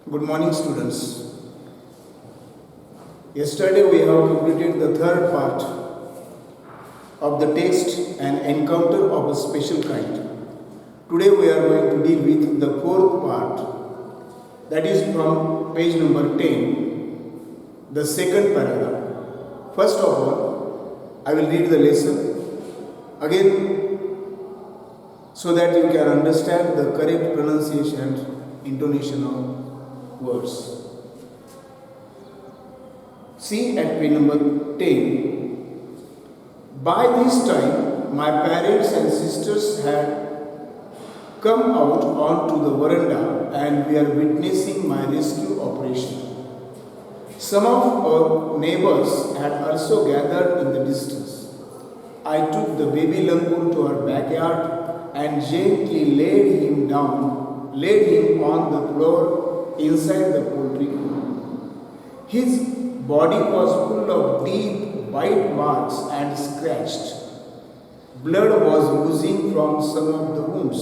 Good morning, students. Yesterday we have completed the third part of the text An Encounter of a Special Kind. Today we are going to deal with the fourth part, that is from page number 10, the second paragraph. First of all, I will read the lesson again so that you can understand the correct pronunciation and intonation of words. See at page number 10. By this time, my parents and sisters had come out onto the veranda and we are witnessing my rescue operation. Some of our neighbors had also gathered in the distance. I took the baby langur to our backyard and gently laid him on the floor inside the poultry coop. His body was full of deep bite marks and scratched. Blood was oozing from some of the wounds.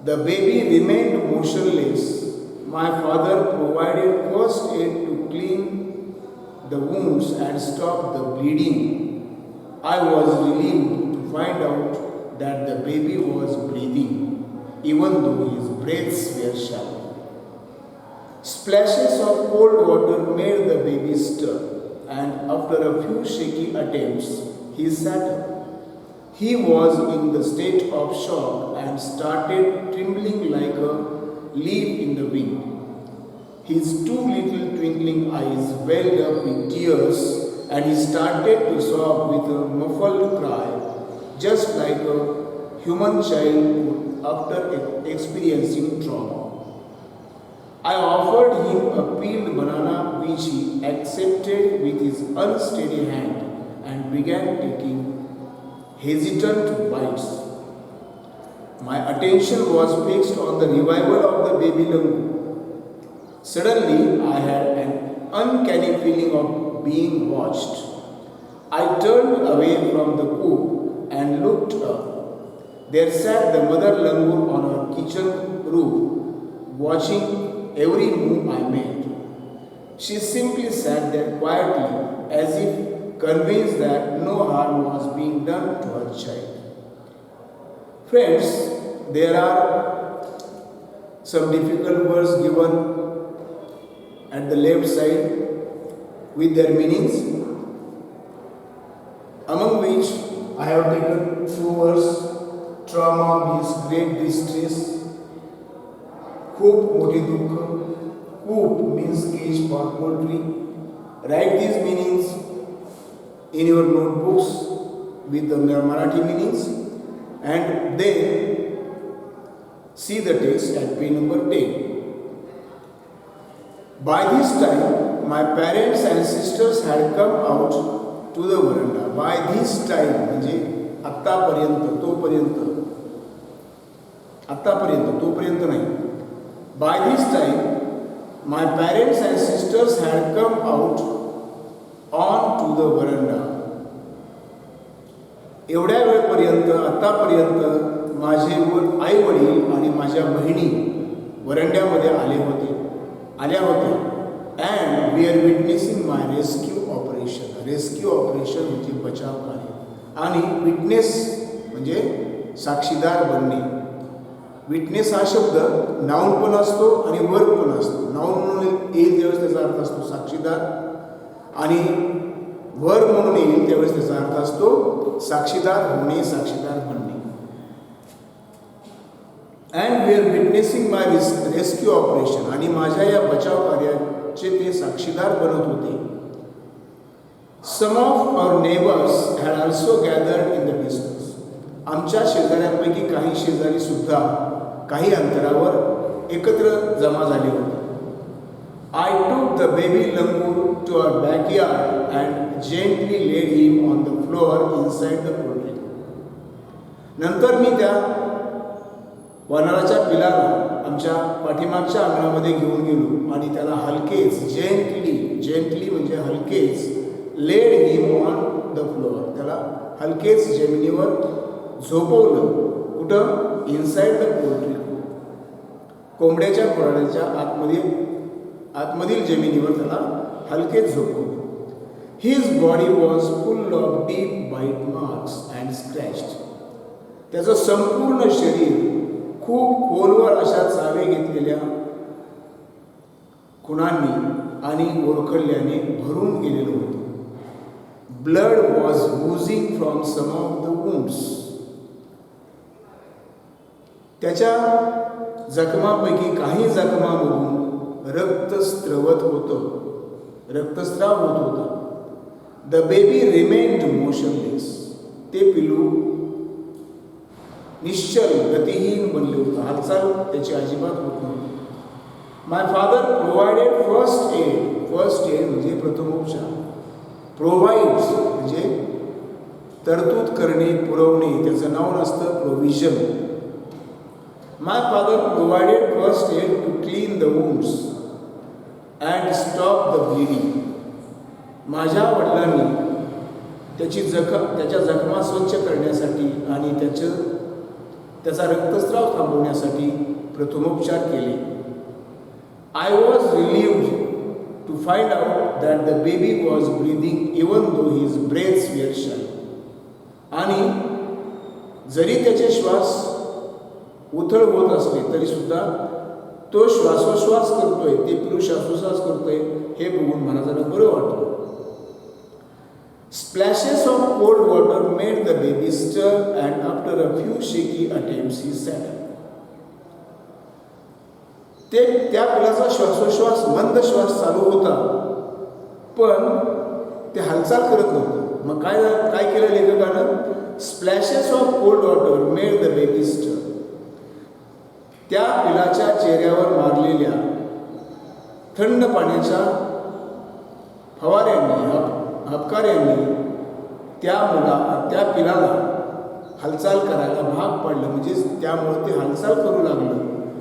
The baby remained motionless. My father provided first aid to clean the wounds and stop the bleeding. I was relieved to find out that the baby was breathing, even though his breaths were shallow. Splashes of cold water made the baby stir, and after a few shaky attempts, he sat up. He was in the state of shock and started trembling like a leaf in the wind. His two little twinkling eyes welled up with tears, and he started to sob with a muffled cry, just like a human child would after experiencing trauma. I offered him a peeled banana which he accepted with his unsteady hand and began taking hesitant bites. My attention was fixed on the revival of the baby langur. Suddenly, I had an uncanny feeling of being watched. I turned away from the coop and looked up. There sat the mother langur on her kitchen roof, watching every move I made. She simply sat there quietly, as if convinced that no harm was being done to her child. Friends, there are some difficult words given at the left side with their meanings, among which I have taken two words. Trauma means great distress. Coop moti dukha. Coop means cage for poultry. Write these meanings in your notebooks with the Marathi meanings and then see the text at page number 10. By this time, my parents and sisters had come out to the veranda. By this time म्हणजे आत्तापर्यंत तोपर्यंत नाही. By this time, my parents and sisters had come out onto the veranda. एवढ्या वेळपर्यंत आतापर्यंत माझे आई वडील आणि माझ्या बहिणी वरंड्यामध्ये आल्या होत्या. And we are witnessing my rescue operation. Rescue operation म्हणजे बचाव कार्य आणि विटनेस म्हणजे साक्षीदार बनणे. विटनेस हा शब्द नाऊन पण असतो आणि वर्ब पण असतो. नाऊन म्हणून येईल त्यावेळेस त्याचा अर्थ असतो साक्षीदार आणि वर्ब म्हणून येईल त्यावेळेस त्याचा अर्थ असतो साक्षीदार होणे, साक्षीदार बनणे. And we are witnessing my rescue operation आणि माझ्या या बचाव कार्याचे ते साक्षीदार बनत होते. Some of our neighbours had also gathered in the distance. आमच्या शेजाऱ्यांपैकी काही शेजारी सुद्धा काही अंतरावर एकत्र जमा झाले होते. I took the baby langur to our backyard and gently laid him on the floor inside the poultry. नंतर मी त्या वनाराच्या पिलाला आमच्या पाठीमागच्या अंगणामध्ये घेऊन गेलो आणि त्याला हलकेच जेंटली म्हणजे हलकेच laid him on the floor. त्याला हलकेच जमिनीवर झोपवलं. कुठं? Inside the poultry. कोंबड्याच्या खुराड्याच्या आतमधील जमिनीवर त्याला हलकेच झोपवले. His body was full of deep bite marks and scratched. त्याचं संपूर्ण शरीर खूप खोलवर अशा चावे घेतलेल्या खुणांनी आणि ओरखडल्याने भरून गेलेलं होतं. Blood was oozing from some of the wounds. त्याच्या जखमापैकी काही जखमामधून रक्तस्राव होत होता. The baby remained motionless. ते पिलू निश्चल गतिहीन बनले होते. हालचाल त्याची अजिबात होत नव्हती. माय फादर प्रोव्हाइडेड फर्स्ट एड म्हणजे प्रथमोपचार. प्रोव्हाइड्स म्हणजे तरतूद करणे, पुरवणे. त्याचं नाव असतं provision. My father provided first aid to clean the wounds and stop the bleeding. माझ्या वडिलांनी त्याच्या जखमा स्वच्छ करण्यासाठी आणि त्याचा रक्तस्राव थांबवण्यासाठी प्रथमोपचार केले. I was relieved to find out that the baby was breathing even though his breaths were shallow. आणि जरी त्याचे श्वास उथळ होत असले तरी सुद्धा तो श्वासोश्वास करतोय, ते पिलू श्वासोश्वास करतोय हे बघून मला जरा बरं वाटलं. Splashes of cold water made the baby stir and after a few shaky attempts he sat up. त्या पिलाचा श्वासोश्वास मंद श्वास चालू होता, पण ते हालचाल करत नव्हतं. मग काय केलं लेखकानं? Splashes of cold water made the baby स्टर. त्या पिलाच्या चेहऱ्यावर मारलेल्या थंड पाण्याच्या फवाऱ्यांनी, हबकाऱ्यांनी त्या पिलाला हालचाल करायला भाग पाडलं. म्हणजेच त्यामुळे ते हालचाल करू लागलं.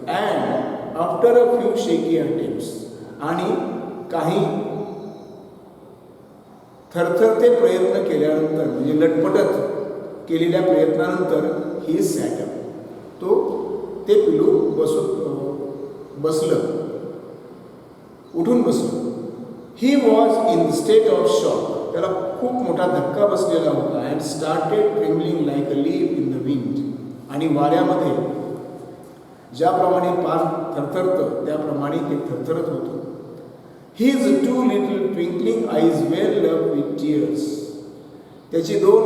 अँड आफ्टर अ फ्यू शेकी अटेम्प्ट्स, आणि काही थरथरते प्रयत्न केल्यानंतर, म्हणजे लटपटत केलेल्या प्रयत्नानंतर ही सॅट अप. ते पिलू उठून बसलं. He was in state of shock. त्याला खूप मोठा धक्का बसलेला होता. And started trembling like a leaf in the wind. आणि वाऱ्यामध्ये ज्याप्रमाणे पान थरथरतं त्याप्रमाणे ते थरथरत होतं. His 2 little twinkling eyes well up with tears. त्याचे 2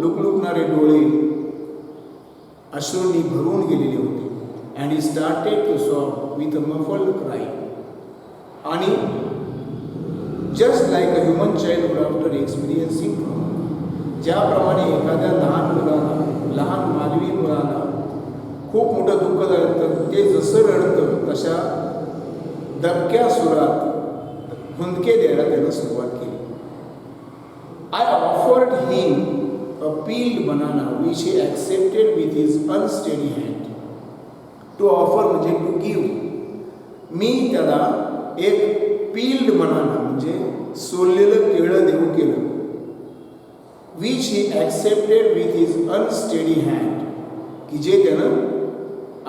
लुकलुकणारे डोळे अश्रूंनी भरून गेलेले होते. And he started to sob with a muffled cry. आणि just like a human childhood after experiencing trauma. ज्याप्रमाणे एखाद्या लहान मानवी मुलाला खूप मोठं दुःख झालं तर ते जसं रडतं तशा दबक्या सुरात हुंदके द्यायला त्यानं सुरुवात केली. I offered him a peeled banana which he accepted with his unsteady hand. To offer म्हणजे टू गिव्ह. मी त्याला एक पील्ड बनाना म्हणजे सोललेलं केळं देऊ केलं. Which he accepted with his unsteady hand, की जे त्यानं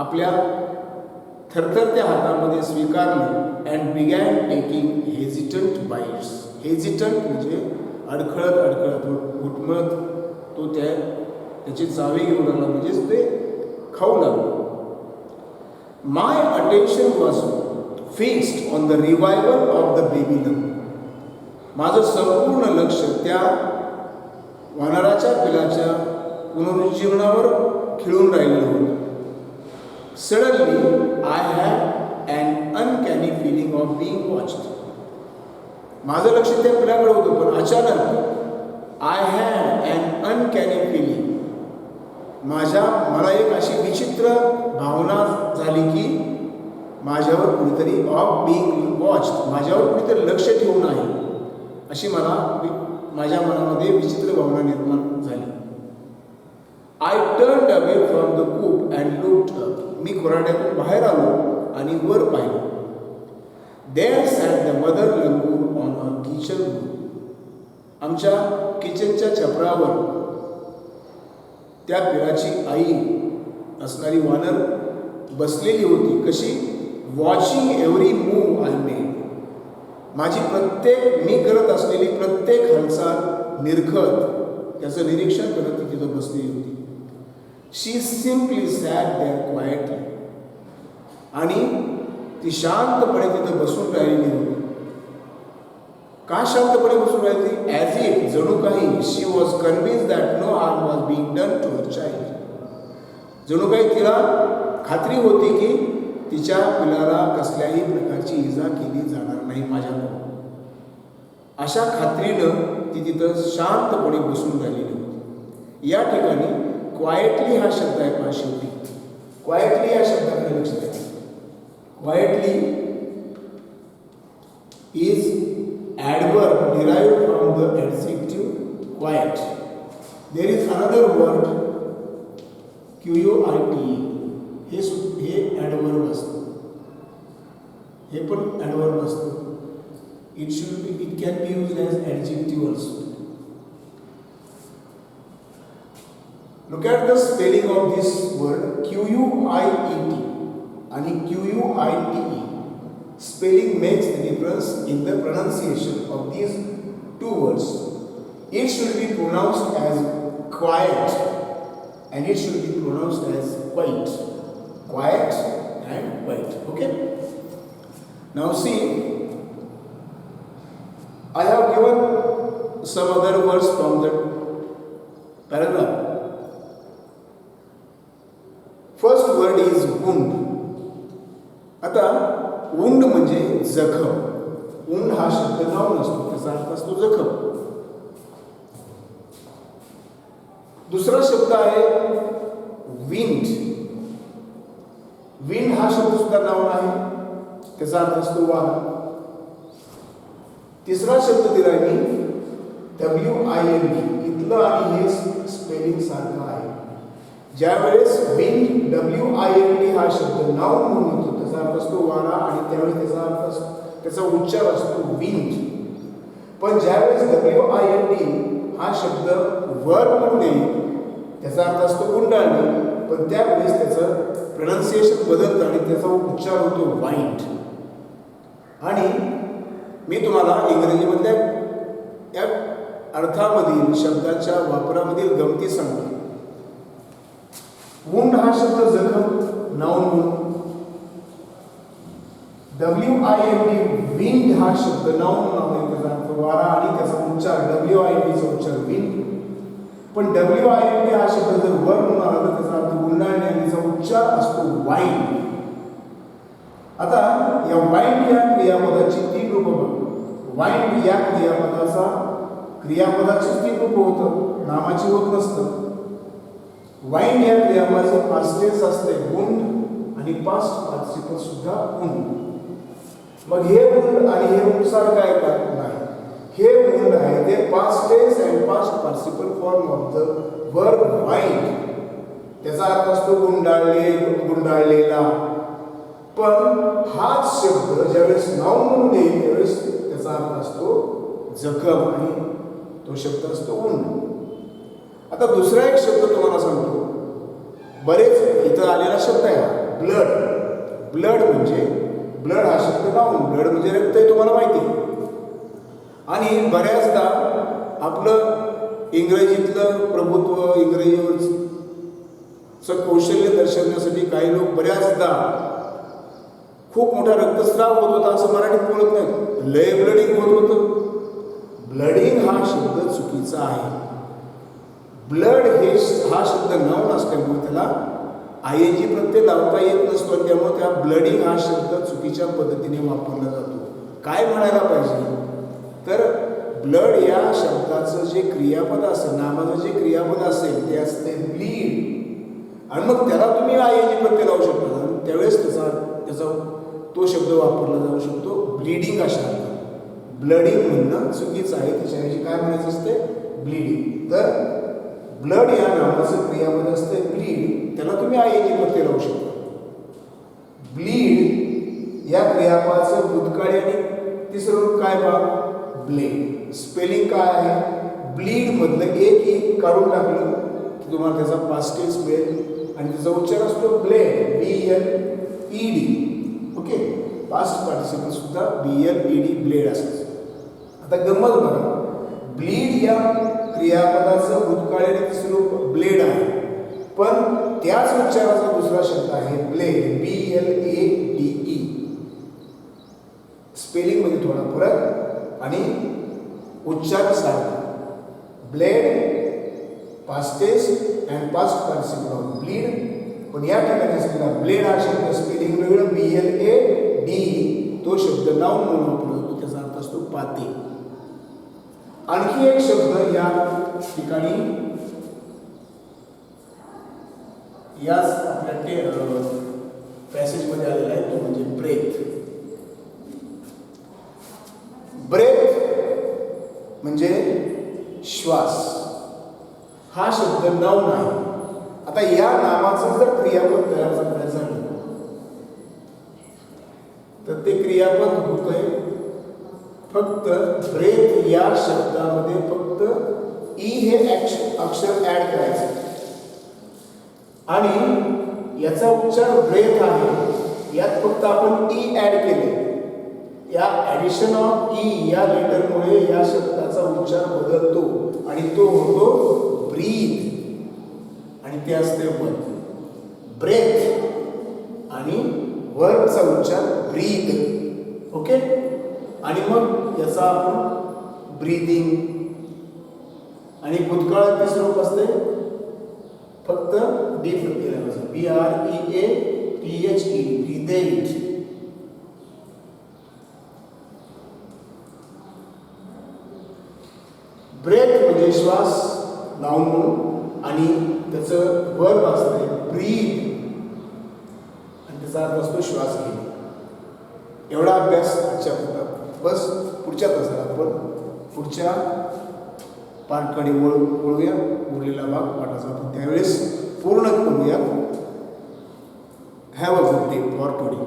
आपल्या थरथरत्या हातामध्ये स्वीकारलं. And began taking hesitant bites. Hesitant म्हणजे अडखळत घुटमळत तो त्याचे चावे घेऊ लागला, म्हणजेच ते खाऊ लागलं. My attention was fixed on the revival of the baby lung. माझं संपूर्ण लक्ष त्या वानराच्या पिलाच्या पुनरुज्जीवनावर खिळून राहिलेलं होतं. Suddenly, I had an uncanny feeling of being watched. माझं लक्ष त्या पिलाकडे होतं, पण अचानक I had an uncanny feeling. मला एक अशी विचित्र भावना झाली की माझ्यावर कुणीतरी ऑफ बिंग वॉच्ड, माझ्यावर कुणीतरी लक्ष ठेवून आहे, अशी माझ्या मनामध्ये विचित्र भावना निर्माण झाली. I turned away from the coop and looked up. मी खोराड्यातून बाहेर आलो आणि वर पाहिलं. There sat the mother langur on a kitchen roof. आमच्या किचनच्या छपरावर त्या पिलाची आई असणारी वानर बसलेली होती. कशी? Watching every move I made. माझी मी करत असलेली प्रत्येक हालचाल निरखत, त्याचं निरीक्षण करत ती तिथं बसलेली होती. शी सिम्पली सॅट देअर क्वाइटली. आणि ती शांतपणे तिथं बसून राहिलेली होती. का शांतपणे बसून राहिली? ॲज इफ, जणू काही, she was convinced that no harm was being done to her child. जणू काही तिला खात्री होती की तिच्या पिलाला कसल्याही प्रकारची इजा केली जाणार नाही माझ्याकडून. अशा खात्रीनं ती तिथं शांतपणे बसून राहिलेली होती. या ठिकाणी क्वाइटली हा शब्द आहे पहा शेवटी. क्वाइटली या शब्दाकडे लक्ष द्या. Quietly is adverb derived from the adjective quiet. There is another word QUITE. हे adverb असतं. हे पण adverb असतं. It can be used as adjective also. Look at the spelling of this word QUIET आणि QUITE. Spelling makes the difference in the pronunciation of these two words. It should be pronounced as quiet and it should be pronounced as quiet. Quiet and quiet. Okay? Now see, I have given some other words from the paragraph. First word is wound. आता wound म्हणजे जखम. Wound हा शब्द noun असतो, त्याचा अर्थ असतो जखम. दुसरा शब्द आहे विंड. विंड हा शब्द सुद्धा नाउन आहे, त्याचा अर्थ असतो वारा. तिसरा शब्द दिलाय मी WIND. इथलं आणि हे स्पेलिंग सारखं आहे. ज्यावेळेस विंड WIND हा शब्द नाउन म्हणून येतो, त्याचा अर्थ असतो वारा, आणि त्यावेळेस त्याचा उच्चार असतो विंड. पण ज्यावेळेस WIND हा शब्द वर्ब म्हणून येईल, त्याचा अर्थ असतो गुंडाळणे, पण त्यावेळेस त्याचं प्रोनाउन्सिएशन बदलतं आणि त्याचा उच्चार होतो वाइंड. आणि मी तुम्हाला इंग्रजीमधल्या या अर्थामधील शब्दांच्या वापरामधील गमती सांगतो. वुंड हा शब्द जखम नाउन म्हणून, WIND विंड हा शब्द नाउन म्हणून त्याचा अर्थ वारा आणि त्याचा उच्चार WIND चा उच्चार विंड. पण WIND हा शब्द जर वर म्हणून आला तर त्याचा अर्थ गुंडाळणे आणि त्याचा उच्चार असतो वाइंड. आता या वाइंड या क्रियापदाची तीन रूपं बघा. वाइंड या क्रियापदाची तीन रूपं होतं, नामाची होत नसतं. वाइंड या क्रियापदाचं पास्ट टेन्स असते वुंड आणि पास्ट पार्टिसिपल सुद्धा वुंड. मग हे वुंड आणि हे वुंड सारखं आहे का? नाही. हे वुंड आहे ते past tense and past participle form of the verb wind. त्याचा अर्थ असतो गुंडाळले, गुंडाळलेला. पण हाच शब्द ज्यावेळेस नाउन म्हणून येईल त्यावेळेस त्याचा अर्थ असतो जखम आणि तो शब्द असतो वुंड. आता दुसरा एक शब्द तुम्हाला सांगतो. बरेच इथं आलेला शब्द आहे ब्लड. ब्लड हा शब्द नाउन. ब्लड म्हणजे रक्त आहे, तुम्हाला माहिती आहे. आणि बऱ्याचदा आपलं इंग्रजीतलं प्रभुत्व, इंग्रजीवरचं कौशल्य दर्शवण्यासाठी काही लोक बऱ्याचदा खूप मोठा रक्तस्राव होत होता असं मराठीत बोलत नाही, लय ब्लडिंग होत होतं. ब्लडिंग हा शब्द चुकीचा आहे. ब्लड हा शब्द नाउन असल्यामुळे त्याला ING प्रत्यय लावता येत नसतो, त्यामुळे त्या ब्लडिंग हा शब्द चुकीच्या पद्धतीने वापरला जातो. काय म्हणायला पाहिजे तर ब्लड या शब्दाचं जे क्रियापद असेल, नामाचं जे क्रियापद असेल ते असते ब्लीड, आणि मग त्याला तुम्ही ING प्रत्यय लावू शकता आणि त्यावेळेस त्याचा तो शब्द वापरला जाऊ शकतो ब्लीडिंग अशा. ब्लडिंग म्हणणं चुकीचं आहे, त्याच्याऐवजी काय म्हणायचं असते ब्लीडिंग. तर ब्लड या नावाचं क्रियापद असते ब्लीड, त्याला तुम्ही ING प्रत्यय लावू शकता. ब्लीड या क्रियापदाचं भूतकाळी आणि तिसरं रूप काय बा ब्लेड. स्पेलिंग काय आहे? ब्लीड मधलं एक काढून टाकलं की तुम्हाला त्याचा पास्ट टेन्स मिळेल आणि त्याचा उच्चार असतो blade, BLED. Okay, past participle सुद्धा BLED ब्लेड असतं. आता गंमत बघा, ब्लीड या क्रियापदाचं भूतकाळी स्वरूप ब्लेड आहे, पण त्याच उच्चाराचा दुसरा शब्द आहे ब्लेड, BLADE. स्पेलिंग मध्ये थोडा फरक आणि उच्चार सारखा. Bled past tense and past participle of bleed, पण या ठिकाणी असलेला ब्लेड हा शब्द स्पेलिंग वेगळं, BLADE. तो शब्द नाऊन म्हणून वापरतो, त्याचा अर्थ असतो पाते. आणखी एक शब्द या ठिकाणी याच आपल्या पॅसेजमध्ये आलेला आहे, तो म्हणजे ब्रेथ. ब्रेथ म्हणजे श्वास. हा शब्द नाऊन आहे. आता या नामाचं जर क्रियापद तयार करायचं झालं तर ते क्रियापद होतंय फक्त ब्रेथ या शब्दामध्ये फक्त ई हे अक्षर ऍड करायचं आणि याचा उच्चार ब्रेथ आहे. यात फक्त आपण ई ऍड केले. या ऍडिशन ऑफ ई या लेटरमुळे या शब्दाचा उच्चार बदलतो आणि तो होतो ब्रीथ, आणि ते असते वर्ब. ब्रेथ आणि वर्बचा उच्चार ब्रीथ. ओके, आणि मग याचा आपण ब्रीदिंग आणि भूतकाळात स्वरूप असते फक्त डीप केल्यापासून BREATHE, ब्रीदेट. ब्रेथ म्हणजे श्वास नाऊन म्हणून, आणि त्याचं वर्ब असते ब्रीद, आणि त्याचा अर्थ असतो श्वास घेणे. एवढा अभ्यास आजच्या पुरता बस. पुढच्या तासाला आपण पुढच्या पाठकडे वळूया. उरलेला भाग पाठाचा आपण त्यावेळेस पूर्ण करूया. Have a good day for today.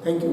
Thank you.